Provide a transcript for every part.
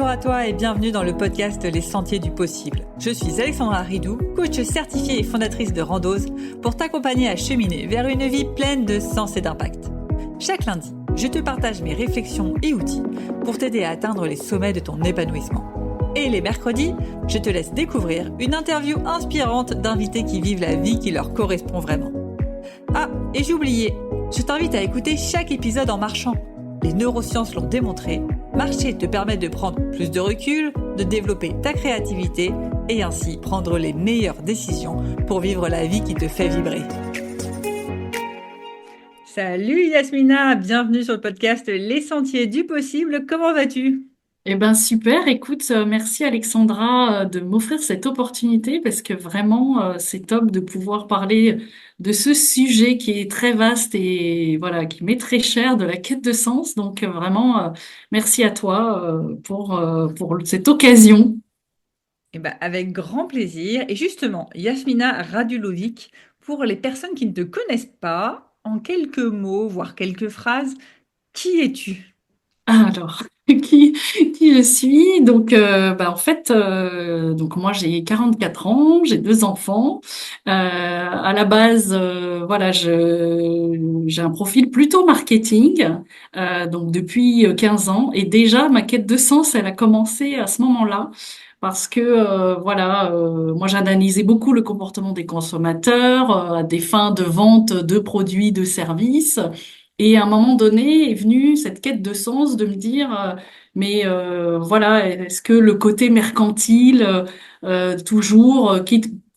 Bonjour à toi et bienvenue dans le podcast Les Sentiers du Possible. Je suis Alexandra Ridou, coach certifiée et fondatrice de Randose, pour t'accompagner à cheminer vers une vie pleine de sens et d'impact. Chaque lundi, je te partage mes réflexions et outils pour t'aider à atteindre les sommets de ton épanouissement. Et les mercredis, je te laisse découvrir une interview inspirante d'invités qui vivent la vie qui leur correspond vraiment. Ah, et j'ai oublié, je t'invite à écouter chaque épisode en marchant. Les neurosciences l'ont démontré, marcher te permet de prendre plus de recul, de développer ta créativité et ainsi prendre les meilleures décisions pour vivre la vie qui te fait vibrer. Salut Yasmina, bienvenue sur le podcast Les Sentiers du Possible. Comment vas-tu ? Eh ben super, écoute, merci Alexandra de m'offrir cette opportunité parce que vraiment c'est top de pouvoir parler de ce sujet qui est très vaste et voilà qui m'est très cher de la quête de sens. Donc vraiment merci à toi pour cette occasion. Eh ben, avec grand plaisir. Et justement, Yasmina Radulovic, pour les personnes qui ne te connaissent pas, en quelques mots, voire quelques phrases, qui es-tu ? Alors, qui, qui je suis? Donc, en fait, donc moi j'ai 44 ans, j'ai deux enfants. À la base, voilà, j'ai un profil plutôt marketing, donc depuis 15 ans. Et déjà, ma quête de sens, elle a commencé à ce moment-là. Parce que voilà, moi j'analysais beaucoup le comportement des consommateurs à des fins de vente de produits, de services. Et à un moment donné est venue cette quête de sens de me dire, voilà, est-ce que le côté mercantile, toujours,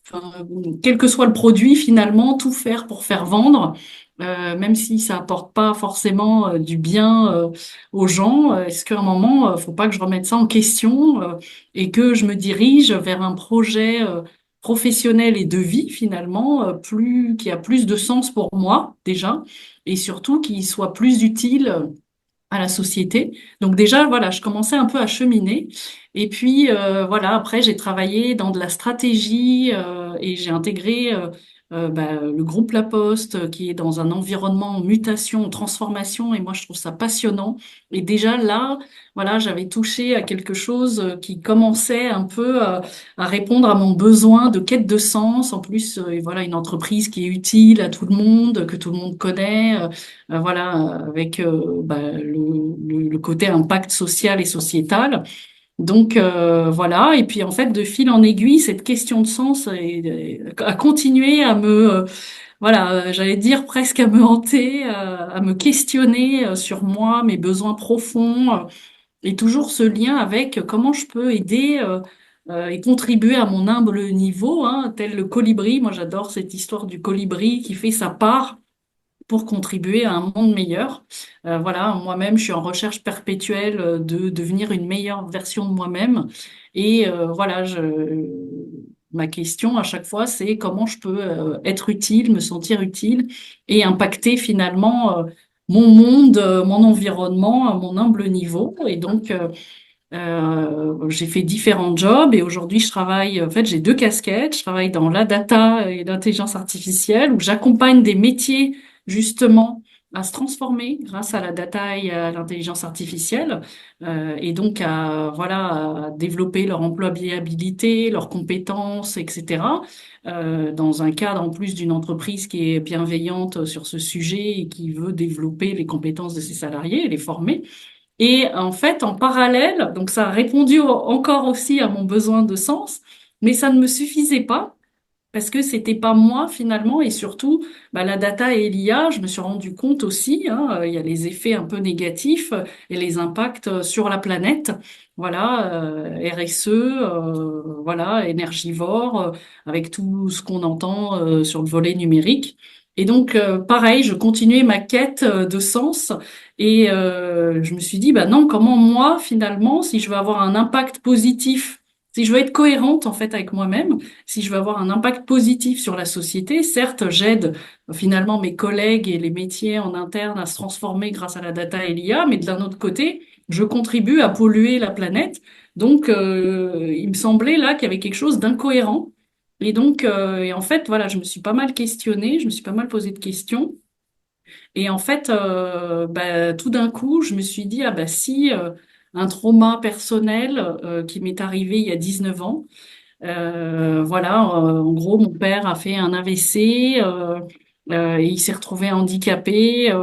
enfin, quel que soit le produit, finalement, tout faire pour faire vendre, même si ça apporte pas forcément du bien aux gens, est-ce qu'à un moment, faut pas que je remette ça en question et que je me dirige vers un projet professionnel et de vie, finalement, qui a plus de sens pour moi, déjà et surtout qu'il soit plus utile à la société. Donc déjà, voilà, je commençais un peu à cheminer. Et puis, voilà, après, j'ai travaillé dans de la stratégie et j'ai intégré le groupe La Poste qui est dans un environnement en mutation, en transformation. Et moi, je trouve ça passionnant. Et déjà là, voilà, j'avais touché à quelque chose qui commençait un peu à répondre à mon besoin de quête de sens. En plus, voilà, une entreprise qui est utile à tout le monde, que tout le monde connaît. Voilà, avec le côté impact social et sociétal. Donc voilà, et puis en fait, de fil en aiguille, cette question de sens a continué à j'allais dire presque à me hanter, à me questionner sur moi, mes besoins profonds, et toujours ce lien avec comment je peux aider et contribuer à mon humble niveau, hein, tel le colibri. Moi, j'adore cette histoire du colibri qui fait sa part pour contribuer à un monde meilleur. Voilà, moi-même, je suis en recherche perpétuelle de devenir une meilleure version de moi-même. Et voilà, ma question à chaque fois, c'est comment je peux être utile, me sentir utile et impacter finalement mon monde, mon environnement à mon humble niveau. Et donc, j'ai fait différents jobs et aujourd'hui je travaille, en fait j'ai deux casquettes, je travaille dans la data et l'intelligence artificielle où j'accompagne des métiers justement à se transformer grâce à la data et à l'intelligence artificielle et donc à développer leur employabilité, leurs compétences, etc. Dans un cadre en plus d'une entreprise qui est bienveillante sur ce sujet et qui veut développer les compétences de ses salariés et les former. Et en fait, en parallèle, donc ça a répondu encore aussi à mon besoin de sens, mais ça ne me suffisait pas parce que c'était pas moi finalement et surtout la data et l'IA, je me suis rendu compte aussi, hein, il y a les effets un peu négatifs et les impacts sur la planète. Voilà, RSE, voilà, énergivore, avec tout ce qu'on entend sur le volet numérique. Et donc, pareil, je continuais ma quête de sens et je me suis dit, bah non, comment moi, finalement, si je veux avoir un impact positif, si je veux être cohérente en fait avec moi-même, si je veux avoir un impact positif sur la société, certes, j'aide finalement mes collègues et les métiers en interne à se transformer grâce à la data et l'IA, mais d'un autre côté, je contribue à polluer la planète. Donc, il me semblait là qu'il y avait quelque chose d'incohérent. Et donc, et en fait, voilà, je me suis pas mal questionnée, je me suis pas mal posé de questions. Et en fait, tout d'un coup, je me suis dit, ah bah si. un trauma personnel qui m'est arrivé il y a 19 ans. Voilà, en gros, mon père a fait un AVC et il s'est retrouvé handicapé,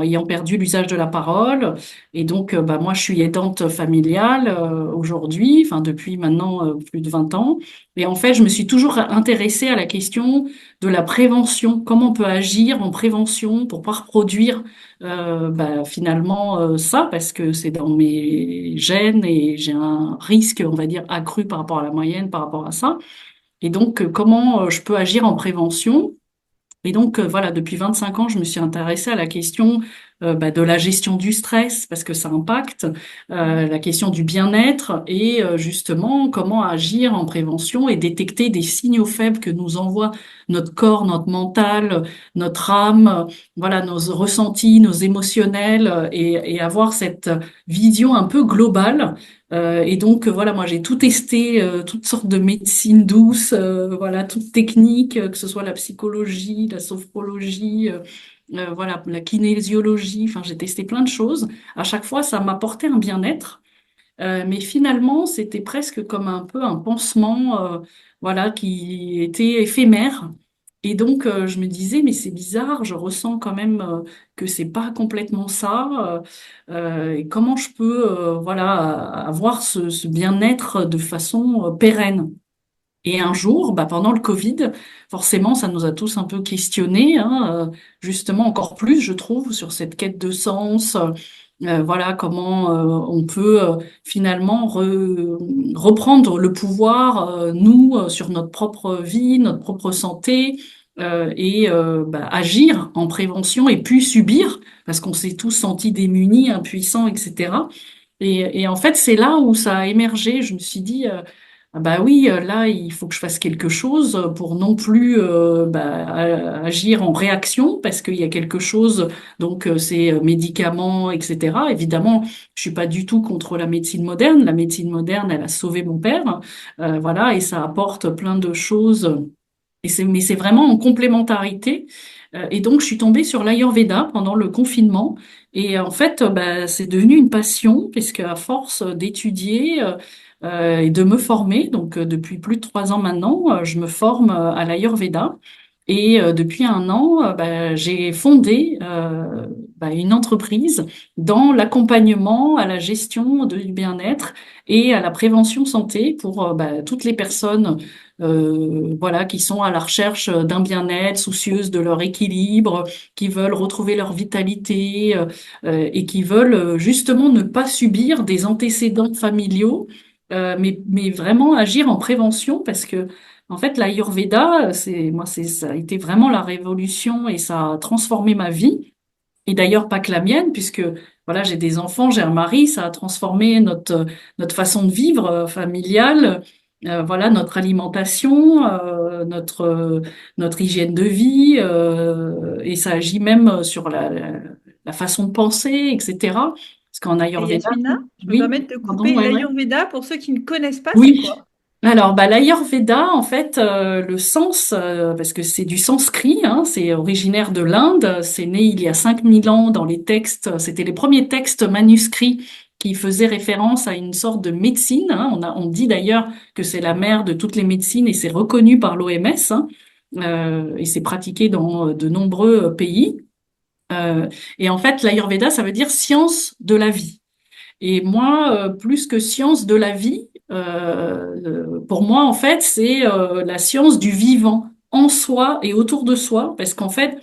ayant perdu l'usage de la parole. Et donc, bah, moi, je suis aidante familiale aujourd'hui, enfin depuis maintenant plus de 20 ans. Et en fait, je me suis toujours intéressée à la question de la prévention. Comment on peut agir en prévention pour pas reproduire finalement ça, parce que c'est dans mes gènes et j'ai un risque, on va dire, accru par rapport à la moyenne, par rapport à ça. Et donc, comment je peux agir en prévention? Et donc, voilà, depuis 25 ans, je me suis intéressée à la question de la gestion du stress, parce que ça impacte la question du bien-être et justement comment agir en prévention et détecter des signaux faibles que nous envoie notre corps, notre mental, notre âme, voilà, nos ressentis, nos émotionnels, et avoir cette vision un peu globale. Et donc, voilà, moi, j'ai tout testé, toutes sortes de médecines douces, voilà, toutes techniques, que ce soit la psychologie, la sophrologie, voilà, la kinésiologie. Enfin, j'ai testé plein de choses. À chaque fois, ça m'apportait un bien-être. Mais finalement, c'était presque comme un peu un pansement, voilà, qui était éphémère. Et donc, je me disais, mais c'est bizarre, je ressens quand même que c'est pas complètement ça. Et comment je peux, voilà, avoir ce bien-être de façon pérenne? Et un jour, bah, pendant le Covid, forcément, ça nous a tous un peu questionnés, hein, justement encore plus, je trouve, sur cette quête de sens. Voilà comment on peut finalement reprendre le pouvoir, nous, sur notre propre vie, notre propre santé, agir en prévention et puis subir, parce qu'on s'est tous sentis démunis, impuissants, etc. Et en fait, c'est là où ça a émergé. Je me suis dit, ah bah oui, là, il faut que je fasse quelque chose pour non plus agir en réaction, parce qu'il y a quelque chose, donc c'est médicaments, etc. Évidemment, je suis pas du tout contre la médecine moderne. La médecine moderne, elle a sauvé mon père, voilà, et ça apporte plein de choses. Mais c'est vraiment en complémentarité. Et donc, je suis tombée sur l'Ayurveda pendant le confinement. Et en fait, c'est devenu une passion, puisque à force d'étudier et de me former, donc depuis plus de 3 ans maintenant, je me forme à l'Ayurveda. Et depuis un an, j'ai fondé une entreprise dans l'accompagnement à la gestion du bien-être et à la prévention santé pour toutes les personnes voilà, qui sont à la recherche d'un bien-être, soucieuses de leur équilibre, qui veulent retrouver leur vitalité et qui veulent justement ne pas subir des antécédents familiaux, mais vraiment agir en prévention, parce que en fait l'Ayurveda, ça a été vraiment la révolution et ça a transformé ma vie. Et d'ailleurs pas que la mienne, puisque voilà, j'ai des enfants, j'ai un mari, ça a transformé notre façon de vivre familiale, voilà, notre alimentation, notre hygiène de vie, et ça agit même sur la façon de penser, etc. Parce qu'en Et Ayurveda, Yasmina, je me oui, permets de te pardon, couper. ouais, ouais. L'Ayurveda, pour ceux qui ne connaissent pas, c'est Oui. quoi? Alors, l'Ayurveda, en fait, le sens, parce que c'est du sanskrit, hein, c'est originaire de l'Inde, c'est né il y a 5000 ans dans les textes, c'était les premiers textes manuscrits qui faisaient référence à une sorte de médecine, hein. On dit d'ailleurs que c'est la mère de toutes les médecines et c'est reconnu par l'OMS, hein, et c'est pratiqué dans de nombreux pays. Euh, et en fait, l'Ayurveda, ça veut dire science de la vie. Et moi, plus que science de la vie, pour moi, en fait, c'est la science du vivant en soi et autour de soi, parce qu'en fait,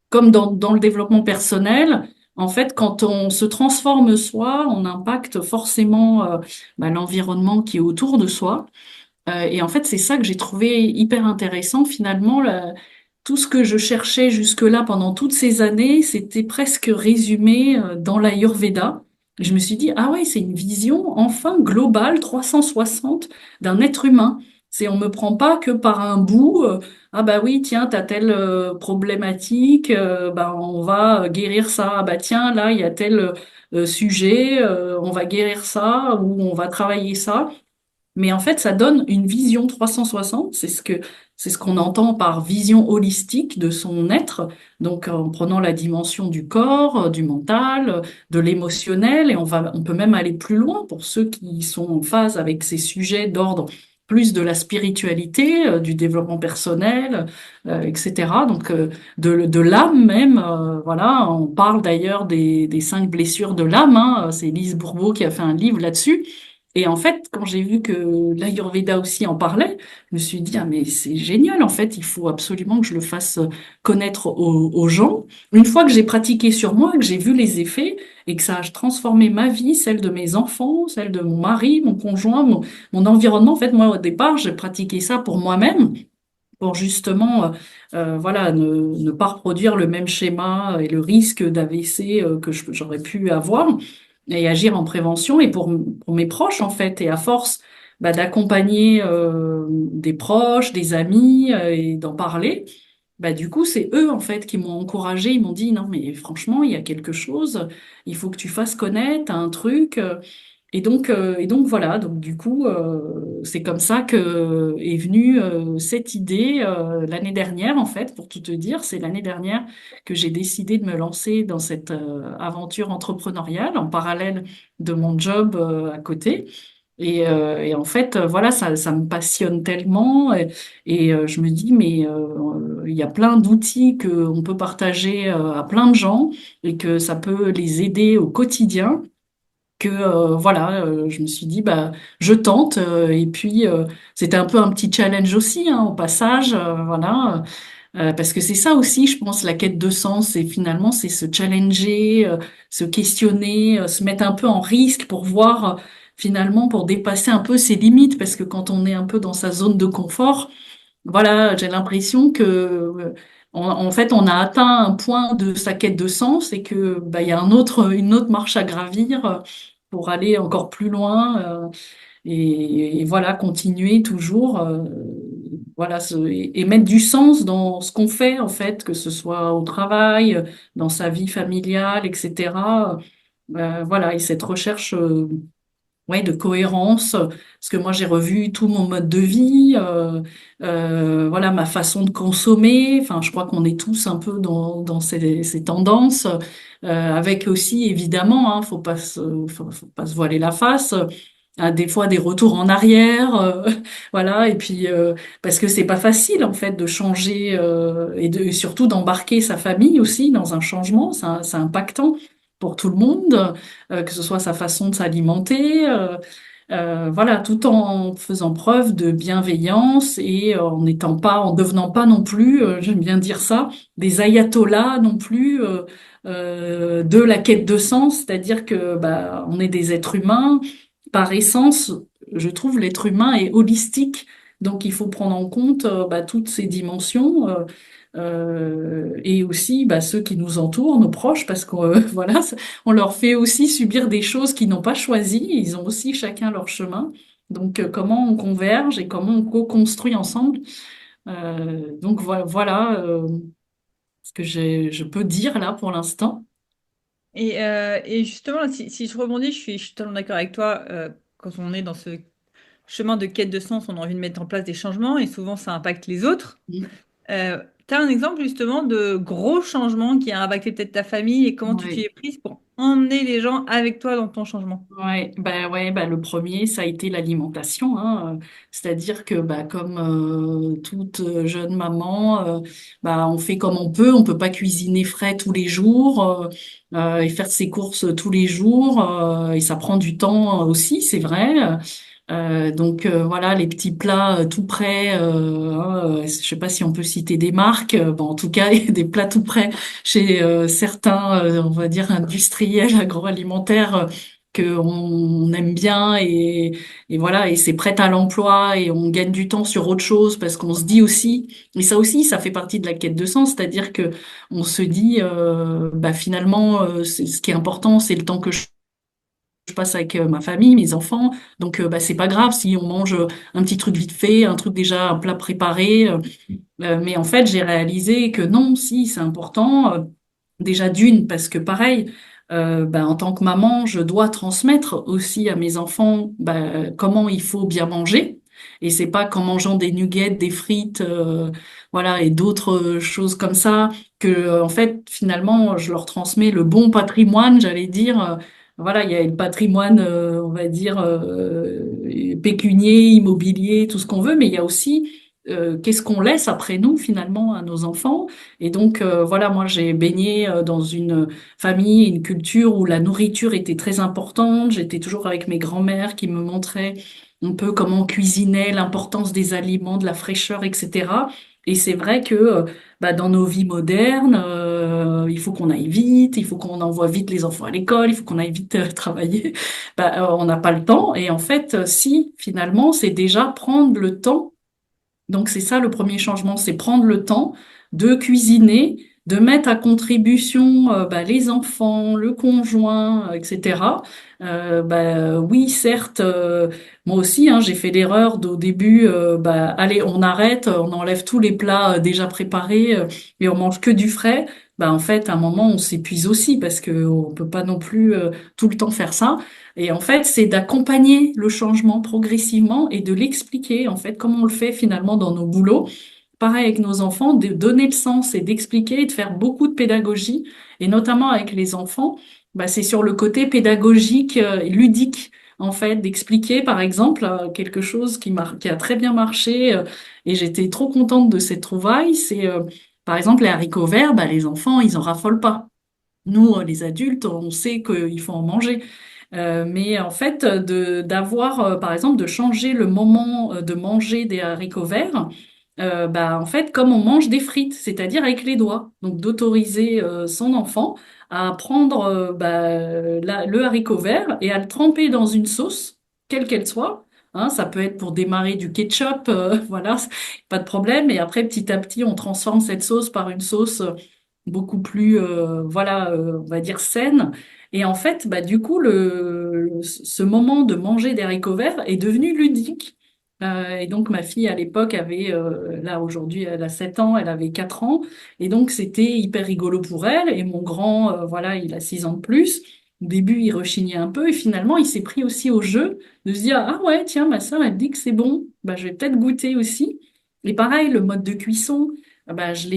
comme dans le développement personnel, en fait, quand on se transforme soi, on impacte forcément l'environnement qui est autour de soi. Et en fait, c'est ça que j'ai trouvé hyper intéressant. Finalement, tout ce que je cherchais jusque-là pendant toutes ces années, c'était presque résumé dans l'Ayurveda. Je me suis dit, ah ouais, c'est une vision enfin globale, 360 d'un être humain. On me prend pas que par un bout. Ah bah oui, tiens, t'as telle problématique, bah on va guérir ça. Ah bah tiens, là, il y a tel sujet, on va guérir ça ou on va travailler ça. Mais en fait, ça donne une vision 360. C'est ce qu'on entend par vision holistique de son être. Donc, en prenant la dimension du corps, du mental, de l'émotionnel, et on peut même aller plus loin pour ceux qui sont en phase avec ces sujets d'ordre plus de la spiritualité, du développement personnel, etc. Donc, de l'âme même. Voilà, on parle d'ailleurs des 5 blessures de l'âme, hein. C'est Lise Bourbeau qui a fait un livre là-dessus. Et en fait, quand j'ai vu que l'Ayurveda aussi en parlait, je me suis dit, ah mais c'est génial, en fait, il faut absolument que je le fasse connaître aux gens. Une fois que j'ai pratiqué sur moi, que j'ai vu les effets et que ça a transformé ma vie, celle de mes enfants, celle de mon mari, mon conjoint, mon environnement, en fait, moi au départ, j'ai pratiqué ça pour moi-même, pour justement, voilà, ne pas reproduire le même schéma et le risque d'AVC que j'aurais pu avoir et agir en prévention et pour mes proches en fait. Et à force d'accompagner des proches, des amis et d'en parler, du coup c'est eux en fait qui m'ont encouragé. Ils m'ont dit non mais franchement il y a quelque chose, il faut que tu fasses connaître un truc. Et donc voilà, donc du coup, c'est comme ça que est venue cette idée l'année dernière, en fait, pour tout te dire, c'est l'année dernière que j'ai décidé de me lancer dans cette aventure entrepreneuriale en parallèle de mon job à côté. Et en fait, voilà, ça me passionne tellement je me dis, mais il y a plein d'outils qu'on peut partager à plein de gens et que ça peut les aider au quotidien que voilà, je me suis dit je tente et puis c'était un peu un petit challenge aussi hein, au passage voilà parce que c'est ça aussi je pense la quête de sens et finalement c'est se challenger, se questionner, se mettre un peu en risque pour voir finalement pour dépasser un peu ses limites parce que quand on est un peu dans sa zone de confort, voilà, j'ai l'impression que en fait on a atteint un point de sa quête de sens et que il y a une autre marche à gravir pour aller encore plus loin et voilà continuer toujours voilà et mettre du sens dans ce qu'on fait en fait que ce soit au travail dans sa vie familiale etc. Voilà et cette recherche ouais, de cohérence, parce que moi j'ai revu tout mon mode de vie, voilà ma façon de consommer. Enfin, je crois qu'on est tous un peu dans ces tendances, avec aussi évidemment, hein, faut pas se voiler la face. Des fois des retours en arrière, voilà. Et puis parce que c'est pas facile en fait de changer et surtout d'embarquer sa famille aussi dans un changement, c'est impactant pour tout le monde que ce soit sa façon de s'alimenter, voilà, tout en faisant preuve de bienveillance et en devenant pas non plus, j'aime bien dire ça, des ayatollahs non plus de la quête de sens, c'est-à-dire que on est des êtres humains par essence. Je trouve l'être humain est holistique, donc il faut prendre en compte toutes ces dimensions. Et aussi ceux qui nous entourent, nos proches, parce qu'on voilà, on leur fait aussi subir des choses qu'ils n'ont pas choisies. Ils ont aussi chacun leur chemin. Donc comment on converge et comment on co-construit ensemble. Donc voilà ce que je peux dire là pour l'instant. Et justement, si je rebondis, je suis totalement d'accord avec toi. Quand on est dans ce chemin de quête de sens, on a envie de mettre en place des changements et souvent ça impacte les autres. Tu as un exemple justement de gros changements qui a impacté peut-être ta famille et comment tu t'y Ouais. es prise pour emmener les gens avec toi dans ton changement? Ouais, le premier, ça a été l'alimentation, hein. C'est-à-dire que comme toute jeune maman, on fait comme on peut pas cuisiner frais tous les jours et faire ses courses tous les jours, et ça prend du temps aussi, c'est vrai. Donc voilà, les petits plats tout prêts. Je sais pas si on peut citer des marques. Bon, en tout cas, il y a des plats tout prêts chez certains, on va dire industriels agroalimentaires que on aime bien et voilà et c'est prêt à l'emploi et on gagne du temps sur autre chose parce qu'on se dit aussi et ça aussi ça fait partie de la quête de sens, c'est-à-dire que on se dit finalement ce qui est important c'est le temps que je passe avec ma famille, mes enfants. Donc, c'est pas grave si on mange un petit truc vite fait, un truc déjà, un plat préparé. Mais en fait, j'ai réalisé que non, si, c'est important. Déjà d'une, parce que pareil, en tant que maman, je dois transmettre aussi à mes enfants comment il faut bien manger. Et c'est pas qu'en mangeant des nuggets, des frites, voilà, et d'autres choses comme ça, que en fait finalement je leur transmets le bon patrimoine, j'allais dire. Voilà, il y a le patrimoine, on va dire pécunier, immobilier, tout ce qu'on veut, mais il y a aussi qu'est-ce qu'on laisse après nous finalement à nos enfants. Et donc voilà, moi j'ai baigné dans une famille, une culture où la nourriture était très importante. J'étais toujours avec mes grands-mères qui me montraient un peu comment on cuisinait, l'importance des aliments, de la fraîcheur, etc. Et c'est vrai que dans nos vies modernes, il faut qu'on aille vite, il faut qu'on envoie vite les enfants à l'école, il faut qu'on aille vite travailler. On n'a pas le temps. Et en fait, si finalement, c'est déjà prendre le temps, donc c'est ça le premier changement, c'est prendre le temps de cuisiner, de mettre à contribution les enfants, le conjoint, etc. Oui, certes, moi aussi, hein, j'ai fait l'erreur au début. Allez, on arrête, on enlève tous les plats déjà préparés et on mange que du frais. En fait, à un moment, on s'épuise aussi parce que on peut pas non plus tout le temps faire ça. Et en fait, c'est d'accompagner le changement progressivement et de l'expliquer, en fait, comme on le fait finalement dans nos boulots. Pareil avec nos enfants, de donner le sens et d'expliquer et de faire beaucoup de pédagogie. Et notamment avec les enfants, c'est sur le côté pédagogique, ludique, en fait, d'expliquer, par exemple, quelque chose qui a très bien marché, et j'étais trop contente de cette trouvaille, c'est, par exemple, les haricots verts, les enfants, ils en raffolent pas. Nous, les adultes, on sait qu'il faut en manger. Mais en fait, d'avoir, par exemple, de changer le moment de manger des haricots verts, en fait, comme on mange des frites, c'est-à-dire avec les doigts. Donc, d'autoriser son enfant à prendre le haricot vert et à le tremper dans une sauce, quelle qu'elle soit. Hein, ça peut être pour démarrer du ketchup, voilà, pas de problème. Et après, petit à petit, on transforme cette sauce par une sauce beaucoup plus, on va dire saine. Et en fait, du coup, ce moment de manger des haricots verts est devenu ludique. Et donc, ma fille, à l'époque, là, aujourd'hui, elle a 7 ans, elle avait 4 ans. Et donc, c'était hyper rigolo pour elle. Et mon grand, voilà, il a 6 ans de plus. Au début, il rechignait un peu. Et finalement, il s'est pris aussi au jeu de se dire, ah ouais, tiens, ma sœur, elle dit que c'est bon. Je vais peut-être goûter aussi. Et pareil, le mode de cuisson. Je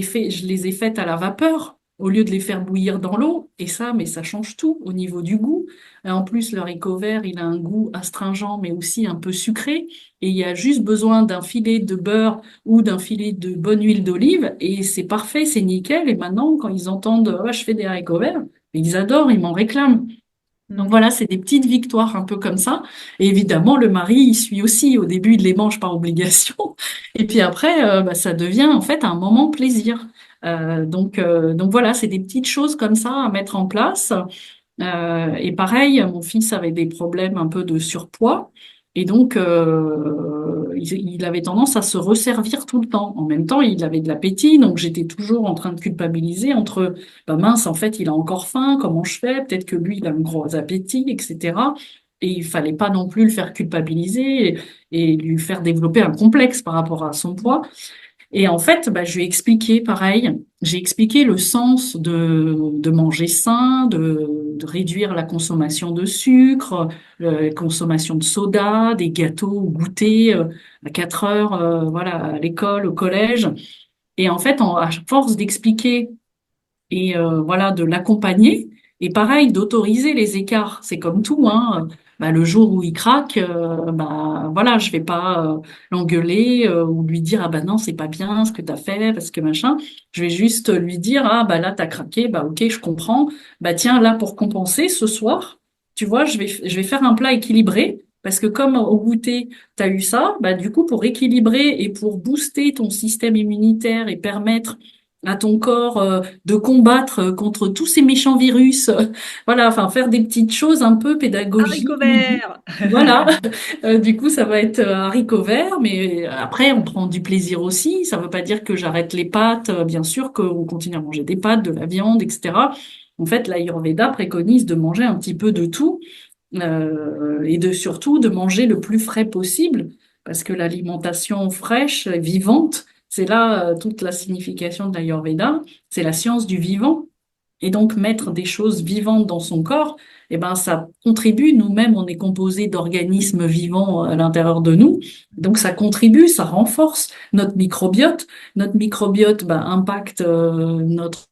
les ai faites à la vapeur au lieu de les faire bouillir dans l'eau. Et ça, mais ça change tout au niveau du goût. Et en plus, le haricot vert, il a un goût astringent, mais aussi un peu sucré. Et il y a juste besoin d'un filet de beurre ou d'un filet de bonne huile d'olive. Et c'est parfait, c'est nickel. Et maintenant, quand ils entendent, je fais des haricots verts, ils adorent, ils m'en réclament. Donc Mhm. voilà, c'est des petites victoires un peu comme ça. Et évidemment, le mari, il suit aussi. Au début, il les mange par obligation. Et puis après, ça devient en fait un moment plaisir. Donc voilà, c'est des petites choses comme ça à mettre en place. Et pareil, mon fils avait des problèmes un peu de surpoids. Et donc, il avait tendance à se resservir tout le temps. En même temps, il avait de l'appétit. Donc, j'étais toujours en train de culpabiliser entre, mince, en fait, il a encore faim. Comment je fais? Peut-être que lui, il a un gros appétit, etc. Et il fallait pas non plus le faire culpabiliser et lui faire développer un complexe par rapport à son poids. Et en fait, je lui ai expliqué pareil. J'ai expliqué le sens de manger sain, de réduire la consommation de sucre, la consommation de soda, des gâteaux ou goûters à 4 heures, voilà, à l'école, au collège. Et en fait, à force d'expliquer et voilà, de l'accompagner. Et pareil, d'autoriser les écarts. C'est comme tout, hein. Le jour où il craque, voilà, je vais pas l'engueuler ou lui dire ah non, c'est pas bien ce que t'as fait parce que machin. Je vais juste lui dire ah là t'as craqué, ok, je comprends. Tiens, là pour compenser ce soir, tu vois, je vais faire un plat équilibré. Parce que comme au goûter, tu as eu ça, du coup, pour équilibrer et pour booster ton système immunitaire et permettre à ton corps de combattre contre tous ces méchants virus. Voilà, enfin faire des petites choses un peu pédagogiques, Haricots ludiques. verts! Voilà, du coup ça va être haricots verts, mais après on prend du plaisir aussi. Ça veut pas dire que j'arrête les pâtes, bien sûr qu'on continue à manger des pâtes, de la viande, etc. En fait, l'Ayurveda préconise de manger un petit peu de tout et de surtout de manger le plus frais possible, parce que l'alimentation fraîche, vivante, c'est là toute la signification de l'Ayurveda, c'est la science du vivant. Et donc, mettre des choses vivantes dans son corps, eh ben, ça contribue. Nous-mêmes, on est composé d'organismes vivants à l'intérieur de nous. Donc, ça contribue, ça renforce notre microbiote. Notre microbiote, ben, impacte notre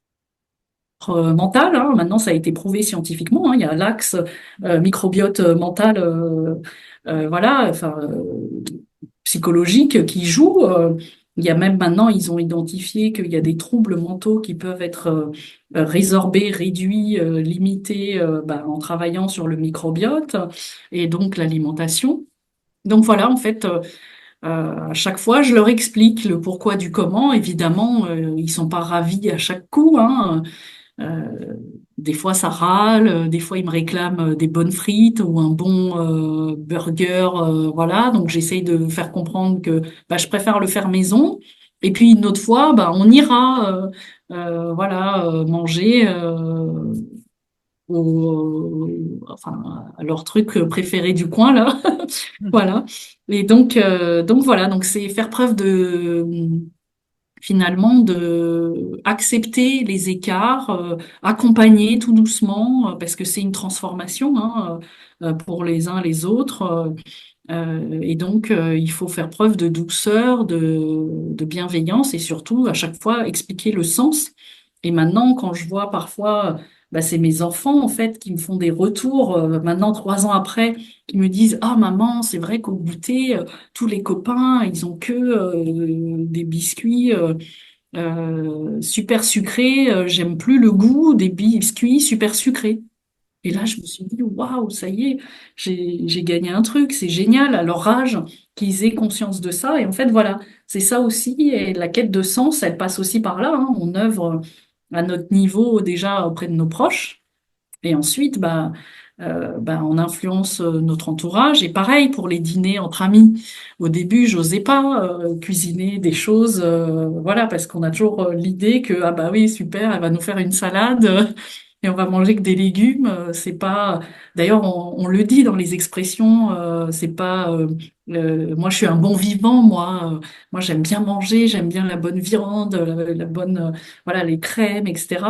mental, hein. Maintenant, ça a été prouvé scientifiquement, hein. Il y a l'axe microbiote mental, voilà, enfin, psychologique qui joue. Il y a même maintenant, ils ont identifié qu'il y a des troubles mentaux qui peuvent être résorbés, réduits, limités bah, en travaillant sur le microbiote et donc l'alimentation. Donc voilà, en fait, à chaque fois, je leur explique le pourquoi du comment. Évidemment, ils sont pas ravis à chaque coup, hein. Euh, des fois, ça râle, des fois, ils me réclament des bonnes frites ou un bon burger, voilà. Donc, j'essaye de faire comprendre que bah, je préfère le faire maison. Et puis, une autre fois, bah, on ira, voilà, manger enfin, à leur truc préféré du coin, là. Voilà. Et donc voilà. Donc, c'est faire preuve de finalement de accepter les écarts, accompagner tout doucement, parce que c'est une transformation hein, pour les uns les autres. Et donc, il faut faire preuve de douceur, de bienveillance et surtout, à chaque fois, expliquer le sens. Et maintenant, quand je vois parfois, bah, c'est mes enfants, en fait, qui me font des retours, maintenant, 3 ans après, qui me disent, ah, maman, c'est vrai qu'au goûter, tous les copains, ils ont que des biscuits super sucrés. J'aime plus le goût des biscuits super sucrés. Et là, je me suis dit, waouh, ça y est, j'ai gagné un truc, c'est génial à leur âge qu'ils aient conscience de ça. Et en fait, voilà, c'est ça aussi. Et la quête de sens, elle passe aussi par là, hein. On œuvre à notre niveau déjà auprès de nos proches. Et ensuite, bah, on influence notre entourage. Et pareil pour les dîners entre amis. Au début, j'osais pas cuisiner des choses, voilà, parce qu'on a toujours l'idée que ah bah oui, super, elle va nous faire une salade et on va manger que des légumes. C'est pas. D'ailleurs, on le dit dans les expressions. C'est pas. Moi, je suis un bon vivant. Moi, j'aime bien manger, j'aime bien la bonne viande, la bonne, voilà, les crèmes, etc.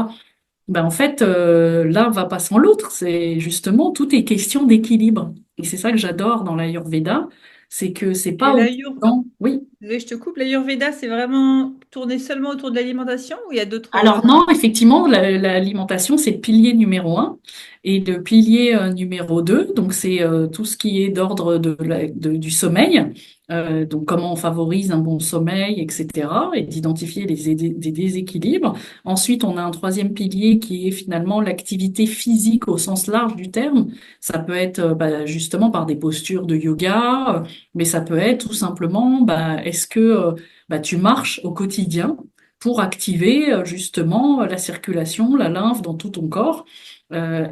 Ben en fait, l'un va pas sans l'autre. C'est justement, tout est question d'équilibre. Et c'est ça que j'adore dans l'Ayurveda, c'est que c'est Et pas autant. Oui. désolée, je te coupe, l'Ayurveda, c'est vraiment tourné seulement autour de l'alimentation ou il y a d'autres... Alors non, effectivement, l'alimentation, c'est le pilier numéro un. Et le pilier numéro 2, donc c'est tout ce qui est d'ordre du sommeil. Donc comment on favorise un bon sommeil, etc. Et d'identifier des déséquilibres. Ensuite, on a un troisième pilier qui est finalement l'activité physique au sens large du terme. Ça peut être bah, justement par des postures de yoga, mais ça peut être tout simplement, bah, est-ce que bah, tu marches au quotidien pour activer justement la circulation, la lymphe dans tout ton corps.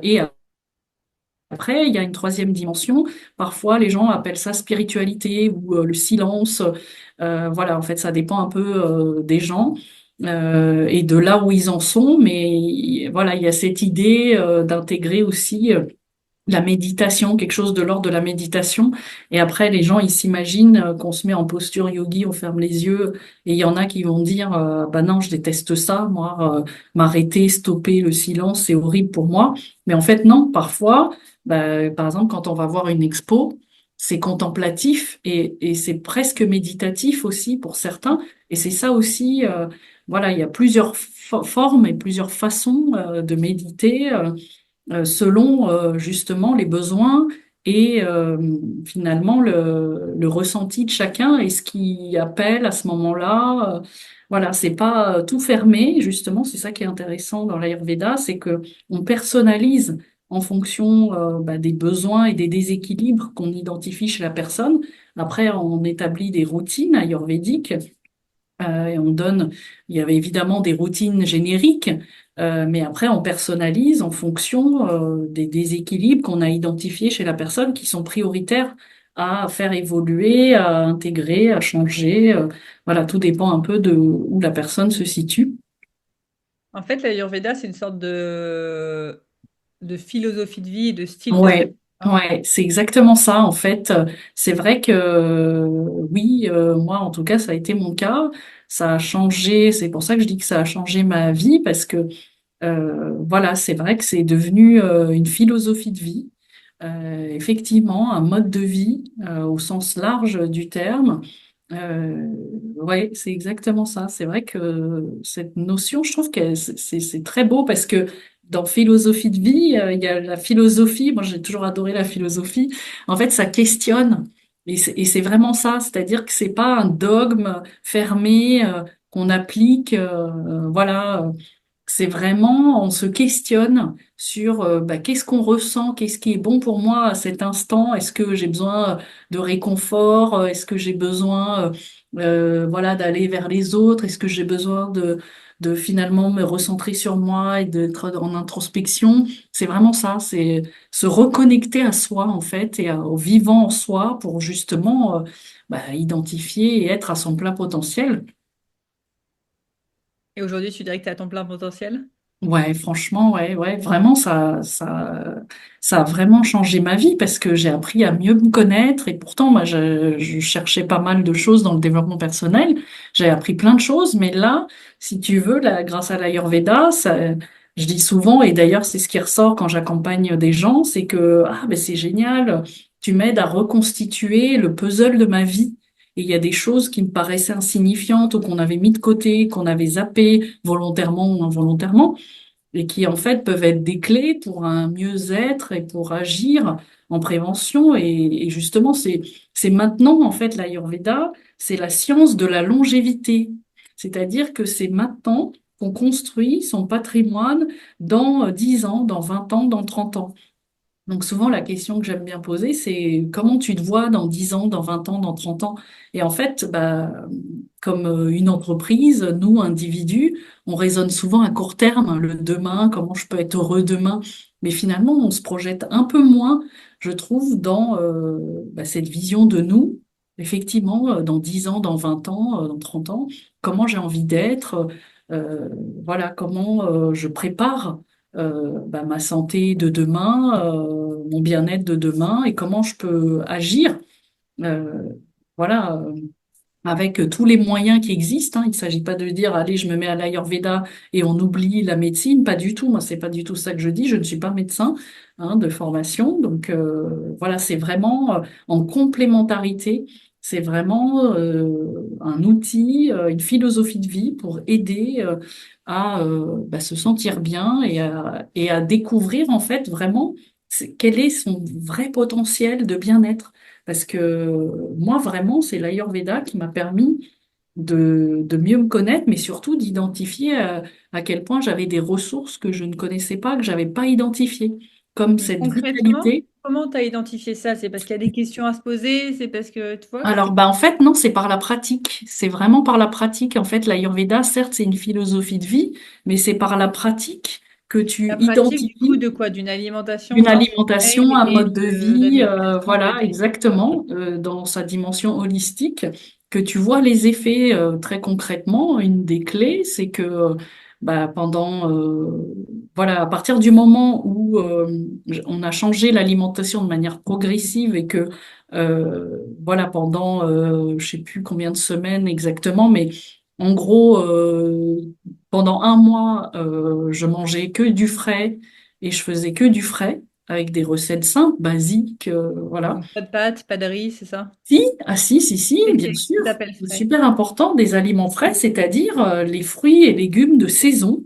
Et après, il y a une troisième dimension. Parfois, les gens appellent ça spiritualité ou le silence. Voilà, en fait, ça dépend un peu des gens et de là où ils en sont. Mais voilà, il y a cette idée d'intégrer aussi la méditation, quelque chose de l'ordre de la méditation. Et après, les gens, ils s'imaginent qu'on se met en posture yogi, on ferme les yeux. Et il y en a qui vont dire, bah non, je déteste ça. Moi, m'arrêter, stopper le silence, c'est horrible pour moi. Mais en fait, non. Parfois, bah, par exemple, quand on va voir une expo, c'est contemplatif et c'est presque méditatif aussi pour certains. Et c'est ça aussi, voilà, il y a plusieurs formes et plusieurs façons de méditer. Selon justement les besoins et finalement le ressenti de chacun et ce qui appelle à ce moment-là. Voilà, c'est pas tout fermé, justement, c'est ça qui est intéressant dans l'Ayurveda, c'est que on personnalise en fonction bah, des besoins et des déséquilibres qu'on identifie chez la personne. Après, on établit des routines ayurvédiques et on donne, il y avait évidemment des routines génériques, mais après on personnalise en fonction des déséquilibres qu'on a identifiés chez la personne qui sont prioritaires à faire évoluer, à intégrer, à changer. Voilà, tout dépend un peu de où la personne se situe. En fait, l'Ayurveda, c'est une sorte de philosophie de vie et de style de vie. Ouais, ouais, c'est exactement ça en fait. C'est vrai que oui, moi en tout cas, ça a été mon cas. Ça a changé. C'est pour ça que je dis que ça a changé ma vie parce que Voilà, c'est vrai que c'est devenu une philosophie de vie, effectivement, un mode de vie au sens large du terme. Euh, ouais, c'est exactement ça. C'est vrai que cette notion, je trouve que c'est très beau parce que dans philosophie de vie, il y a la philosophie. Moi, j'ai toujours adoré la philosophie. En fait, ça questionne. Et c'est vraiment ça. C'est-à-dire que c'est pas un dogme fermé qu'on applique. Voilà. C'est vraiment, on se questionne sur bah, qu'est-ce qu'on ressent, qu'est-ce qui est bon pour moi à cet instant. Est-ce que j'ai besoin de réconfort? Est-ce que j'ai besoin voilà, d'aller vers les autres? Est-ce que j'ai besoin de finalement me recentrer sur moi et d'être en introspection? C'est vraiment ça, c'est se reconnecter à soi en fait au vivant en soi pour justement bah, identifier et être à son plein potentiel. Et aujourd'hui, tu dirais que tu as ton plein potentiel? Ouais, franchement, ouais, ouais, vraiment, ça a vraiment changé ma vie parce que j'ai appris à mieux me connaître et pourtant, moi, je cherchais pas mal de choses dans le développement personnel. J'ai appris plein de choses, mais là, si tu veux, là, grâce à l'Ayurveda, ça, je dis souvent, et d'ailleurs, c'est ce qui ressort quand j'accompagne des gens, c'est que, ah, ben, c'est génial, tu m'aides à reconstituer le puzzle de ma vie. Et il y a des choses qui me paraissaient insignifiantes ou qu'on avait mis de côté, qu'on avait zappé volontairement ou involontairement et qui en fait peuvent être des clés pour un mieux-être et pour agir en prévention. Et justement, c'est maintenant en fait l'Ayurveda, c'est la science de la longévité. C'est-à-dire que c'est maintenant qu'on construit son patrimoine dans 10 ans, dans 20 ans, dans 30 ans. Donc souvent, la question que j'aime bien poser, c'est comment tu te vois dans 10 ans, dans 20 ans, dans 30 ans? Et en fait, bah, comme une entreprise, nous, individus, on raisonne souvent à court terme, le demain, comment je peux être heureux demain. Mais finalement, on se projette un peu moins, je trouve, dans bah, cette vision de nous. Effectivement, dans 10 ans, dans 20 ans, dans 30 ans, comment j'ai envie d'être, euh, voilà, comment je prépare bah, ma santé de demain, mon bien-être de demain et comment je peux agir. euh, voilà, avec tous les moyens qui existent. Hein. Il ne s'agit pas de dire, allez, je me mets à l'Ayurveda et on oublie la médecine. Pas du tout. Moi, c'est pas du tout ça que je dis. Je ne suis pas médecin hein, de formation. Donc, voilà, c'est vraiment en complémentarité. C'est vraiment un outil, une philosophie de vie pour aider à bah, se sentir bien et à découvrir en fait vraiment quel est son vrai potentiel de bien-être. Parce que moi, vraiment, c'est l'Ayurveda qui m'a permis de mieux me connaître, mais surtout d'identifier à quel point j'avais des ressources que je ne connaissais pas, que j'avais pas identifiées, comme Mais cette concrètement, vitalité. comment tu as identifié ça? C'est parce qu'il y a des questions à se poser? C'est parce que, tu vois, Alors, c'est bah, en fait, non, c'est par la pratique. C'est vraiment par la pratique. En fait, l'Ayurveda, certes, c'est une philosophie de vie, mais c'est par la pratique que tu la pratique du coup identifies de quoi? D'une alimentation, une d'un alimentation, sommeil un et mode de de vie, l'alimentation voilà, peut-être. Ok. exactement, dans sa dimension holistique, que tu vois les effets très concrètement. Une des clés, c'est que bah, pendant, voilà, à partir du moment où on a changé l'alimentation de manière progressive et que, voilà, pendant, je sais plus combien de semaines exactement, mais en gros, pendant un mois, je mangeais que du frais et je faisais que du frais avec des recettes simples, basiques, voilà. Donc pas de pâtes, pas de riz, c'est ça? Si, ah si, bien Qu'est-ce sûr, que tu appelles c'est frais? super important, des aliments frais, c'est-à-dire les fruits et légumes de saison.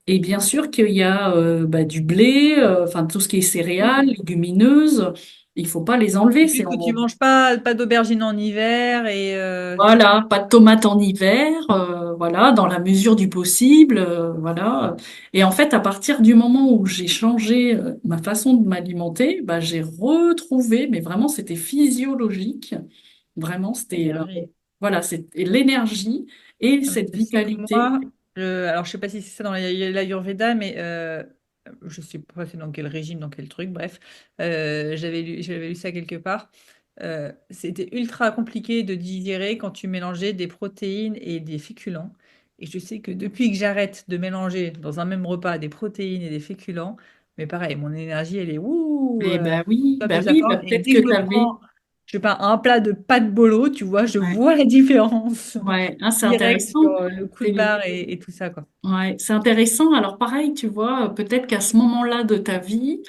Et bien sûr qu'il y a bah, du blé, enfin tout ce qui est céréales, Ok. légumineuses, il faut pas les enlever, C'est c'est juste que tu manges pas d'aubergines en hiver et c'est ça? voilà, pas de tomates en hiver, voilà, dans la mesure du possible, voilà. Et en fait, à partir du moment où j'ai changé ma façon de m'alimenter, bah, j'ai retrouvé, mais vraiment, c'était physiologique, vraiment, c'était, Énergie. voilà, c'était l'énergie et Ah, mais cette je sais que vitalité. moi, alors je sais pas si c'est ça dans l'Ayurveda, mais je sais pas c'est dans quel régime, dans quel truc, bref, j'avais lu ça quelque part. C'était ultra compliqué de digérer quand tu mélangeais des protéines et des féculents. Et je sais que depuis que j'arrête de mélanger dans un même repas des protéines et des féculents, mais pareil, mon énergie, elle est ouh, Et bah oui, soif de bah savoir. Et peut-être dès que que je tu me avais. prends je sais pas, un plat de pâtes bolo, tu vois, je Ouais, vois la différence ouais. Ah, c'est direct sur intéressant. le coup de C'est- barre et tout ça, quoi. Ouais, c'est intéressant. Alors pareil, tu vois, peut-être qu'à ce moment-là de ta vie,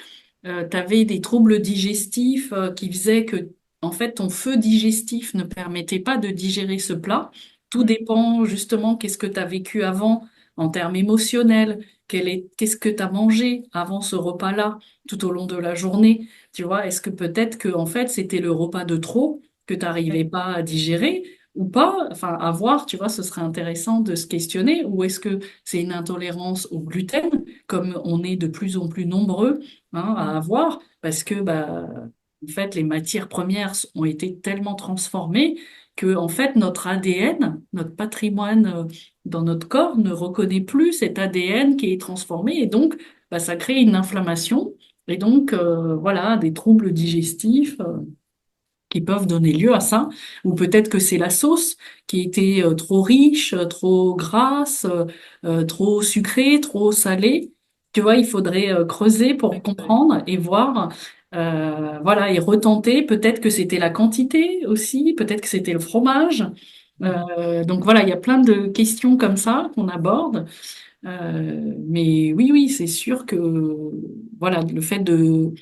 tu avais des troubles digestifs qui faisaient que, en fait, ton feu digestif ne permettait pas de digérer ce plat. Tout Mm. dépend justement qu'est-ce que tu as vécu avant en termes émotionnels, qu'est-ce que tu as mangé avant ce repas-là tout au long de la journée. Tu vois, est-ce que peut-être que, en fait, c'était le repas de trop que tu n'arrivais Ouais. pas à digérer ou pas? Enfin, à voir, tu vois, ce serait intéressant de se questionner. Ou est-ce que c'est une intolérance au gluten, comme on est de plus en plus nombreux Mm. à avoir, parce que bah, en fait, les matières premières ont été tellement transformées que en fait, notre ADN, notre patrimoine dans notre corps ne reconnaît plus cet ADN qui est transformé, et donc bah, ça crée une inflammation, et donc voilà, des troubles digestifs. Qui peuvent donner lieu à ça, ou peut-être que c'est la sauce qui était trop riche, trop grasse, trop sucrée, trop salée. Tu vois, il faudrait creuser pour Ouais, ouais. comprendre et voir, voilà, et retenter. Peut-être que c'était la quantité aussi, peut-être que c'était le fromage. Mhm. Donc voilà, il y a plein de questions comme ça qu'on aborde. Mais oui, oui, c'est sûr que voilà, le fait de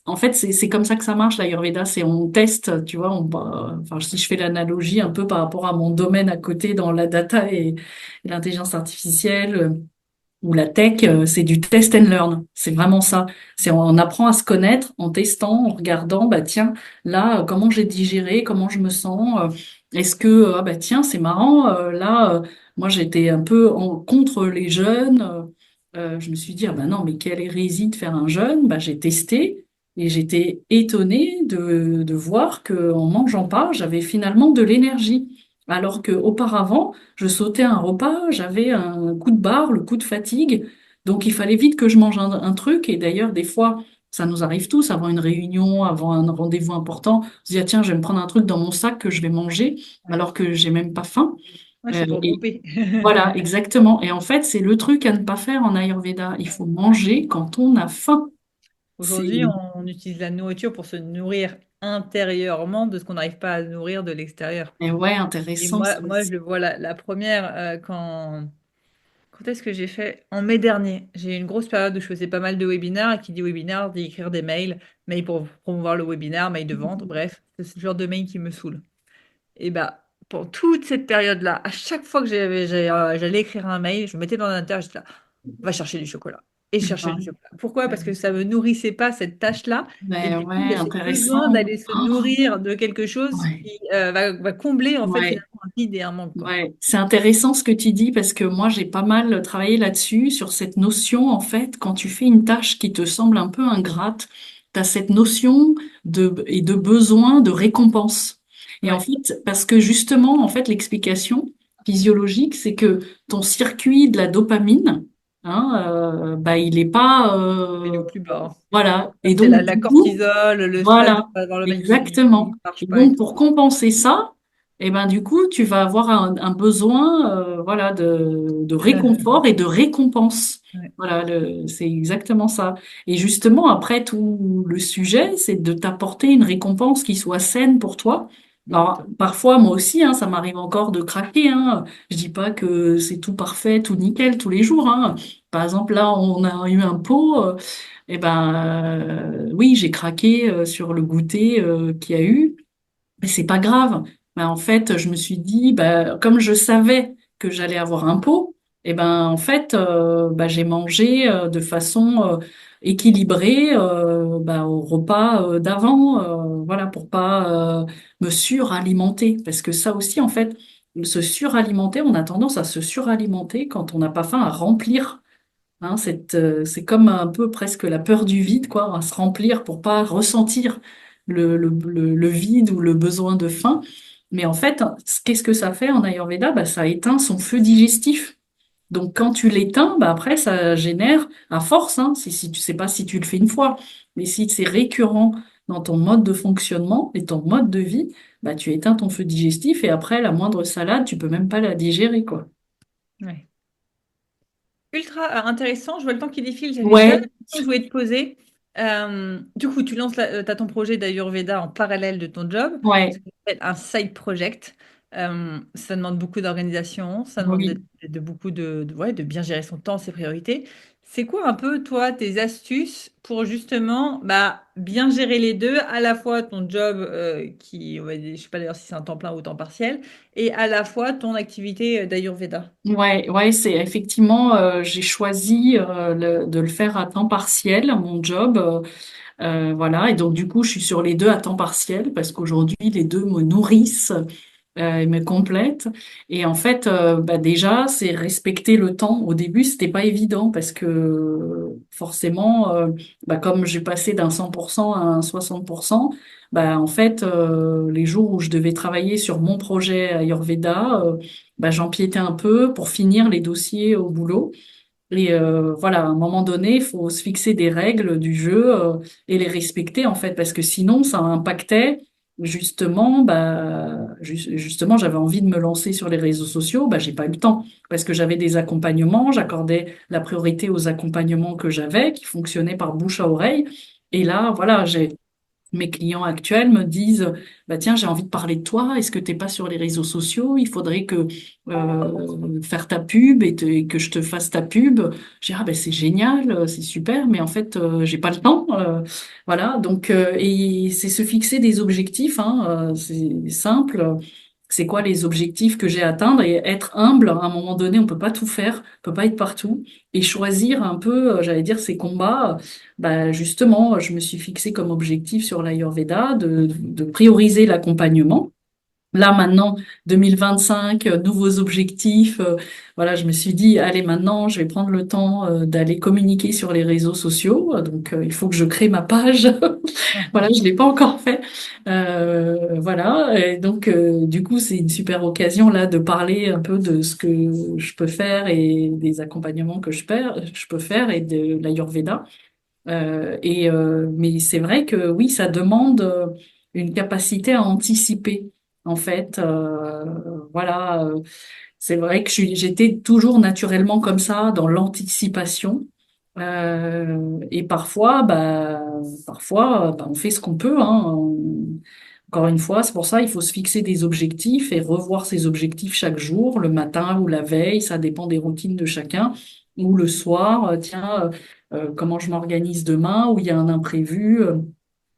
en fait, c'est comme ça que ça marche, l'Ayurveda. C'est on teste, tu vois. Enfin, si je fais l'analogie un peu par rapport à mon domaine à côté dans la data et l'intelligence artificielle ou la tech, c'est du test and learn. C'est vraiment ça. C'est on apprend à se connaître en testant, en regardant. Bah tiens, là, comment j'ai digéré, comment je me sens. Est-ce que ah bah tiens, c'est marrant. Là, moi, j'étais un peu contre les jeûnes. Je me suis dit ah bah non, mais quelle hérésie de faire un jeûne. Bah j'ai testé. Et j'étais étonnée de voir que en mangeant pas, j'avais finalement de l'énergie. Alors que auparavant, je sautais un repas, j'avais un coup de barre, le coup de fatigue, donc il fallait vite que je mange un truc. Et d'ailleurs, des fois, ça nous arrive tous, avant une réunion, avant un rendez-vous important, on se dit ah, tiens, je vais me prendre un truc dans mon sac que je vais manger, Ouais. alors que j'ai même pas faim. Ouais, c'est pour Et couper. voilà, exactement. Et en fait, c'est le truc à ne pas faire en Ayurveda. Il faut manger quand on a faim. C'est Aujourd'hui, on utilise la nourriture pour se nourrir intérieurement de ce qu'on n'arrive pas à nourrir de l'extérieur. et ouais, Et intéressant ça moi, je aussi. le vois la première quand est-ce que j'ai fait? En mai dernier. J'ai eu une grosse période où je faisais pas mal de webinaires. Et qui dit webinaire, dit écrire des mails, mails pour promouvoir le webinaire, mails de vente. Bref, c'est ce genre de mail qui me saoule. Et bah, pour toute cette période-là, à chaque fois que j'allais écrire un mail, je me mettais dans l'intérieur, j'étais là, va chercher du chocolat. Et je cherchais du Ouais, chocolat. Pourquoi? Parce que ça me nourrissait pas cette tâche-là. Et mais du coup, ouais, bah, j'ai besoin intéressant. d'aller se nourrir de quelque chose Ouais, qui va combler en fait ouais. finalement un vide et un manque, quoi. Ouais, c'est intéressant ce que tu dis parce que moi j'ai pas mal travaillé là-dessus, sur cette notion en fait, quand tu fais une tâche qui te semble un peu ingrate, tu as cette notion de besoin de récompense. Et en Ouais. fait, parce que justement, en fait, l'explication physiologique, c'est que ton circuit de la dopamine, bah, il est pas, Et le plus bas. voilà. Ça, Et c'est donc, la du coup, cortisol, le stress de voilà, ne pas avoir le mail exactement. qui marche Et pas et donc, tout. pour compenser ça, eh ben, du coup, tu vas avoir un besoin, voilà, de réconfort et de récompense. Ouais. Voilà, c'est exactement ça. Et justement, après, tout le sujet, c'est de t'apporter une récompense qui soit saine pour toi. Alors, parfois, moi aussi, ça m'arrive encore de craquer, hein. Je dis pas que c'est tout parfait, tout nickel tous les jours, hein. Par exemple, là, on a eu un pot. Eh ben, oui, j'ai craqué sur le goûter qu'il y a eu, mais c'est pas grave. Ben, en fait, je me suis dit, bah, comme je savais que j'allais avoir un pot, eh ben, en fait, bah, j'ai mangé de façon équilibrée bah, au repas d'avant, voilà, pour pas me suralimenter. Parce que ça aussi, en fait, se suralimenter, on a tendance à se suralimenter quand on n'a pas faim à remplir. C'est comme un peu presque la peur du vide, quoi, à se remplir pour pas ressentir le vide ou le besoin de faim. Mais en fait, qu'est-ce que ça fait en Ayurveda? Bah, ça éteint son feu digestif. Donc quand tu l'éteins, bah, après, ça génère, à force, si tu sais pas si tu le fais une fois, mais si c'est récurrent dans ton mode de fonctionnement et ton mode de vie, bah, tu éteins ton feu digestif et après, la moindre salade, tu peux même pas la digérer, quoi. Ouais. Ultra intéressant. Je vois le temps qui défile. J'avais plein de Ouais, questions que je voulais te poser. Du coup, t'as ton projet d'Ayurveda en parallèle de ton job, ce Ouais, qu'on appelle un side project. Ça demande beaucoup d'organisation, ça demande oui. ouais, de bien gérer son temps, ses priorités. C'est quoi un peu, toi, tes astuces pour justement bah, bien gérer les deux, à la fois ton job qui, je sais pas d'ailleurs si c'est un temps plein ou temps partiel, et à la fois ton activité d'Ayurveda? Ouais, ouais, c'est effectivement, j'ai choisi de le faire à temps partiel, mon job. Voilà, et donc du coup, je suis sur les deux à temps partiel parce qu'aujourd'hui, les deux me nourrissent et me complètent. Et en fait, bah déjà, c'est respecter le temps. Au début, c'était pas évident parce que forcément, bah, comme j'ai passé d'un 100% à un 60%, bah en fait, les jours où je devais travailler sur mon projet Ayurveda, bah, j'empiétais un peu pour finir les dossiers au boulot. Et voilà, à un moment donné, il faut se fixer des règles du jeu et les respecter en fait, parce que sinon, ça impactait justement, bah, justement, j'avais envie de me lancer sur les réseaux sociaux, bah, j'ai pas eu le temps parce que j'avais des accompagnements, j'accordais la priorité aux accompagnements que j'avais, qui fonctionnaient par bouche à oreille. Et là, voilà, j'ai mes clients actuels me disent, bah tiens, j'ai envie de parler de toi. Est-ce que t'es pas sur les réseaux sociaux? Il faudrait que faire ta pub et que je te fasse ta pub. J'ai dit, ah ben c'est génial, c'est super, mais en fait j'ai pas le temps. Voilà, donc et c'est se fixer des objectifs. Hein, c'est simple. C'est quoi les objectifs que j'ai à atteindre et être humble. À un moment donné, on peut pas tout faire, on peut pas être partout et choisir un peu, j'allais dire, ses combats. Bah justement, je me suis fixé comme objectif sur l'Ayurveda de prioriser l'accompagnement. Là maintenant, 2025, nouveaux objectifs. Voilà, je me suis dit, allez maintenant, je vais prendre le temps d'aller communiquer sur les réseaux sociaux. Donc, il faut que je crée ma page. Voilà, je l'ai pas encore fait. Voilà, et donc du coup, c'est une super occasion là de parler un peu de ce que je peux faire et des accompagnements que je peux faire et de l'Ayurveda. Mais c'est vrai que oui, ça demande une capacité à anticiper. En fait, voilà, c'est vrai que j'étais toujours naturellement comme ça, dans l'anticipation. Et parfois, bah, on fait ce qu'on peut, hein. Encore une fois, c'est pour ça il faut se fixer des objectifs et revoir ses objectifs chaque jour, le matin ou la veille, ça dépend des routines de chacun, ou le soir, tiens, comment je m'organise demain, où il y a un imprévu,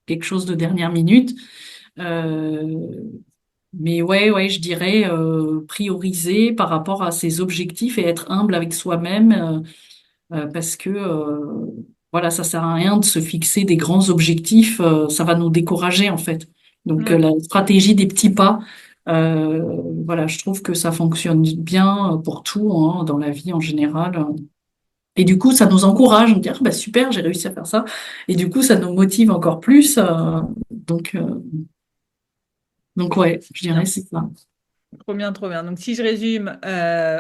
quelque chose de dernière minute. Euh, mais ouais, ouais, je dirais prioriser par rapport à ses objectifs et être humble avec soi-même parce que voilà, ça sert à rien de se fixer des grands objectifs, ça va nous décourager en fait. Donc Ouais. la stratégie des petits pas, voilà, je trouve que ça fonctionne bien pour tout hein, dans la vie en général. Et du coup, ça nous encourage, on dit ah, bah super, j'ai réussi à faire ça. Et du coup, ça nous motive encore plus. Donc donc ouais, je dirais Bien. c'est ça. Trop bien, trop bien. Donc, si je résume,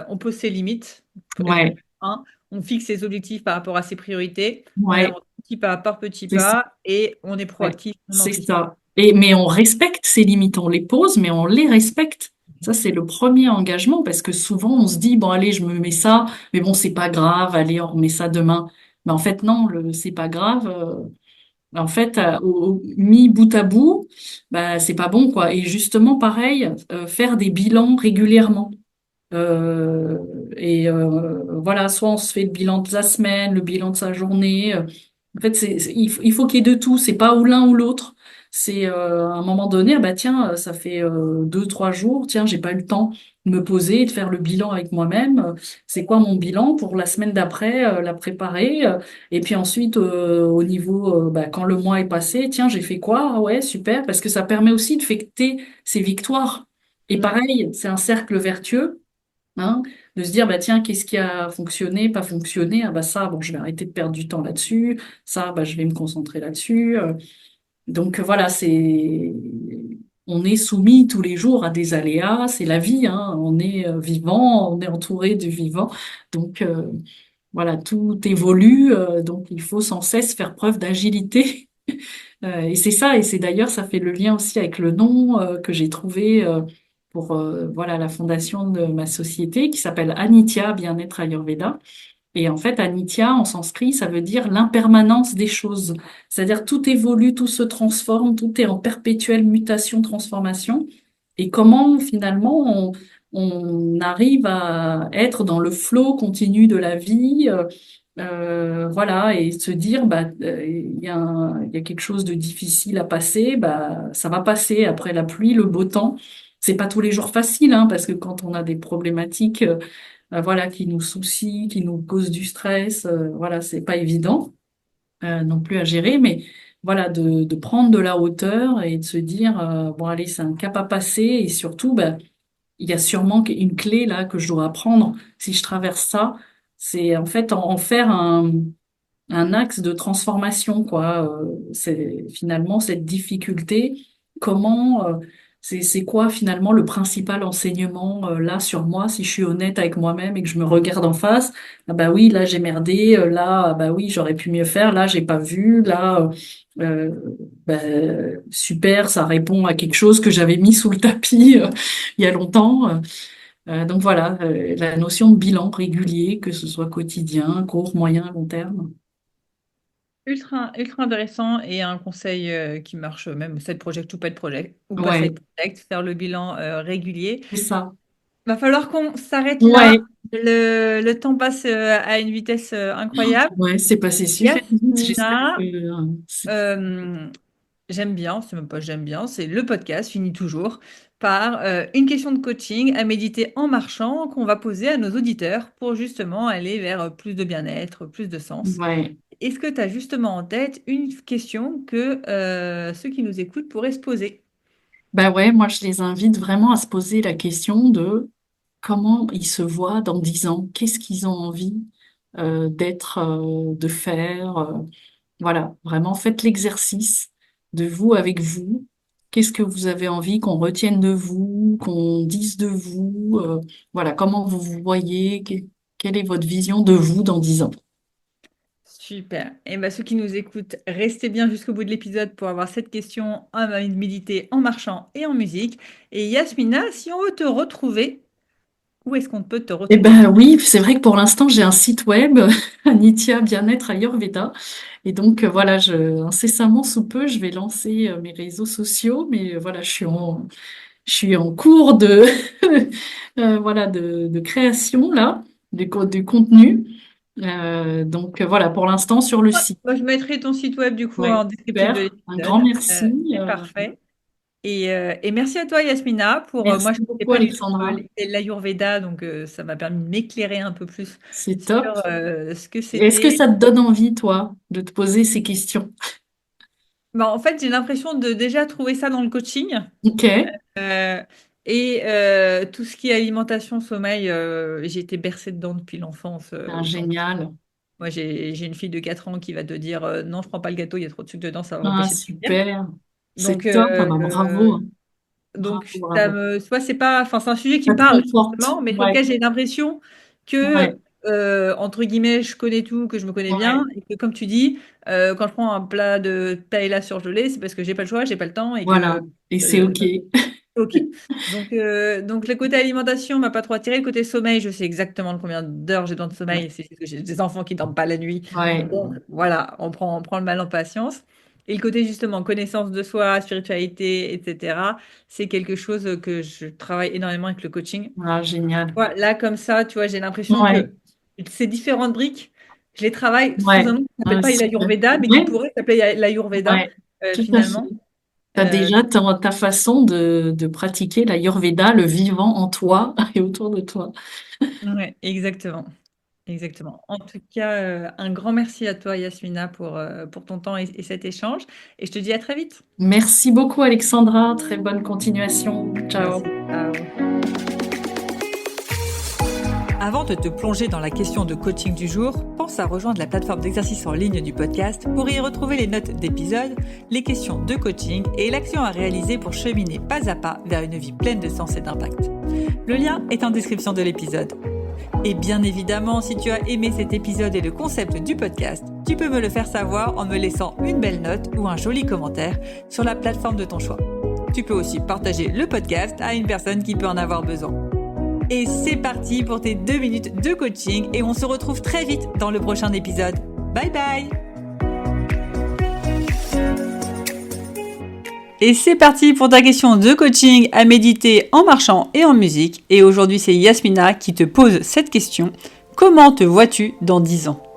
on pose ses limites. Étape Ouais, 1, on fixe ses objectifs par rapport à ses priorités. On ouais, avance petit pas par petit c'est ça. pas et on est Ouais, proactif, on c'est anticipe. ça. Et, mais on respecte ces limites, on les pose, mais on les respecte. Ça, c'est le premier engagement parce que souvent on se dit, bon, allez, je me mets ça, mais bon, c'est pas grave, allez, on remet ça demain. Mais en fait, non, c'est pas grave. En fait, mis bout à bout, bah, c'est pas bon, quoi. Et justement, pareil, faire des bilans régulièrement. Euh, voilà, soit on se fait le bilan de la semaine, le bilan de sa journée. En fait, il faut qu'il y ait de tout. C'est pas ou l'un ou l'autre. C'est à un moment donné, ah bah tiens, ça fait 2, 3 jours, tiens, j'ai pas eu le temps de me poser et de faire le bilan avec moi-même. C'est quoi mon bilan pour la semaine d'après, la préparer. Et puis ensuite, au niveau, bah, quand le mois est passé, tiens, j'ai fait quoi? Ah ouais, super, parce que ça permet aussi de fêter ses victoires. Et Ouais. pareil, c'est un cercle vertueux hein, de se dire bah tiens qu'est-ce qui a fonctionné pas fonctionné ah bah ça bon je vais arrêter de perdre du temps là-dessus ça bah je vais me concentrer là-dessus donc voilà c'est on est soumis tous les jours à des aléas c'est la vie hein on est vivant on est entouré du vivant donc voilà tout évolue donc il faut sans cesse faire preuve d'agilité. Et c'est ça, et c'est d'ailleurs, ça fait le lien aussi avec le nom que j'ai trouvé pour voilà la fondation de ma société qui s'appelle Anitya Bien-être Ayurveda. Et en fait, Anitya, en sanskrit, ça veut dire l'impermanence des choses. C'est-à-dire tout évolue, tout se transforme, tout est en perpétuelle mutation, transformation. Et comment finalement on arrive à être dans le flot continu de la vie, voilà, et se dire bah il y a quelque chose de difficile à passer, bah ça va passer après la pluie, le beau temps. C'est pas tous les jours facile, hein, parce que quand on a des problématiques, voilà, qui nous soucient, qui nous causent du stress, voilà, c'est pas évident non plus à gérer, mais voilà, de prendre de la hauteur et de se dire, bon, allez, c'est un cap à passer et surtout, ben, il y a sûrement une clé là que je dois apprendre si je traverse ça, c'est en fait en faire un axe de transformation, quoi. C'est finalement cette difficulté, comment, c'est quoi finalement le principal enseignement là sur moi, si je suis honnête avec moi-même et que je me regarde en face, ah bah oui, là j'ai merdé, là, ah bah oui, j'aurais pu mieux faire, là j'ai pas vu, là, euh, bah, super, ça répond à quelque chose que j'avais mis sous le tapis il y a longtemps. Donc voilà, la notion de bilan régulier, que ce soit quotidien, court, moyen, long terme. Ultra, ultra intéressant et un conseil qui marche même side project ou pas de project ou pas Ouais, side project, faire le bilan régulier. c'est ça. Va falloir qu'on s'arrête là. Ouais, Le temps passe à une vitesse incroyable. ouais, c'est passé super vite. J'espère que Yasmina, c'est euh, j'aime bien, c'est même pas j'aime bien, c'est le podcast finit toujours par une question de coaching à méditer en marchant qu'on va poser à nos auditeurs pour justement aller vers plus de bien-être, plus de sens. ouais. Est-ce que tu as justement en tête une question que ceux qui nous écoutent pourraient se poser? Bah ouais, moi je les invite vraiment à se poser la question de comment ils se voient dans 10 ans, qu'est-ce qu'ils ont envie d'être, de faire. Voilà, vraiment faites l'exercice de vous avec vous. Qu'est-ce que vous avez envie qu'on retienne de vous, qu'on dise de vous, voilà, comment vous vous voyez, quelle est votre vision de vous dans 10 ans. Super. Et bien, ceux qui nous écoutent, restez bien jusqu'au bout de l'épisode pour avoir cette question à méditer en marchant et en musique. Et Yasmina, si on veut te retrouver, où est-ce qu'on peut te Eh retrouver? ben oui, c'est vrai que pour l'instant j'ai un site web, Nitya Bien-être Ayurveda, et donc voilà, incessamment sous peu, je vais lancer mes réseaux sociaux, mais voilà, je suis en cours de voilà de création là, du contenu. Donc voilà, pour l'instant sur le Ouais, site. moi, je mettrai ton site web du coup Ouais, en descriptif de super, un grand l'épisode. merci. C'est parfait. Et merci à toi, Yasmina, pour moi, Merci je ne connaissais beaucoup pas du tout Alexandra, l'Ayurveda, donc ça m'a permis de m'éclairer un peu plus c'est top. sur ce que Est-ce que c'était. ça te donne envie, toi, de te poser ces questions? Bah, en fait, j'ai l'impression de déjà trouver ça dans le coaching. Ok, Euh, et tout ce qui est alimentation, sommeil, j'ai été bercée dedans depuis l'enfance. ah, Autant. génial. Moi, j'ai une fille de 4 ans qui va te dire non, je prends pas le gâteau, il y a trop de sucre dedans, ça va Ah, m'empêcher de dormir. super. Donc, C'est top. Ah, bah, bravo. Bravo, ça bravo. me, soit c'est pas, enfin, c'est un sujet qui Ça me te parle conforte. justement, mais sur Ouais, lequel j'ai l'impression que, ouais, entre guillemets, je connais tout, que je me connais bien, ouais. et que comme tu dis, quand je prends un plat de paella surgelé, c'est parce que j'ai pas le choix, j'ai pas le temps, et Voilà. que Et c'est euh, OK. ok. Donc le côté alimentation m'a pas trop attiré. Le côté sommeil, je sais exactement de combien d'heures j'ai besoin de Ouais, sommeil. C'est juste que j'ai des enfants qui dorment pas la nuit. ouais, Donc voilà, on prend le mal en patience. Et le côté justement connaissance de soi, spiritualité, etc., c'est quelque chose que je travaille énormément avec le coaching. ah, génial. Là, comme ça, tu vois, j'ai l'impression Ouais, que ces différentes briques, je les travaille sous ouais. un nom qui s'appelle Ah, pas super. l'Ayurveda, mais qui Ouais, pourrait s'appeler l'Ayurveda, ouais, tout à fait. finalement. Tu as Euh, déjà ta façon de pratiquer la Yurveda, le vivant en toi et autour de toi. ouais, exactement. Exactement. En tout cas, un grand merci à toi, Yasmina, pour ton temps et cet échange. Et je te dis à très vite. Merci beaucoup, Alexandra. Très bonne continuation. Ciao. Merci. Ciao. Avant de te plonger dans la question de coaching du jour, pense à rejoindre la plateforme d'exercice en ligne du podcast pour y retrouver les notes d'épisode, les questions de coaching et l'action à réaliser pour cheminer pas à pas vers une vie pleine de sens et d'impact. Le lien est en description de l'épisode. Et bien évidemment, si tu as aimé cet épisode et le concept du podcast, tu peux me le faire savoir en me laissant une belle note ou un joli commentaire sur la plateforme de ton choix. Tu peux aussi partager le podcast à une personne qui peut en avoir besoin. Et c'est parti pour tes 2 minutes de coaching et on se retrouve très vite dans le prochain épisode. Bye bye! Et c'est parti pour ta question de coaching à méditer en marchant et en musique. Et aujourd'hui, c'est Yasmina qui te pose cette question. Comment te vois-tu dans 10 ans ?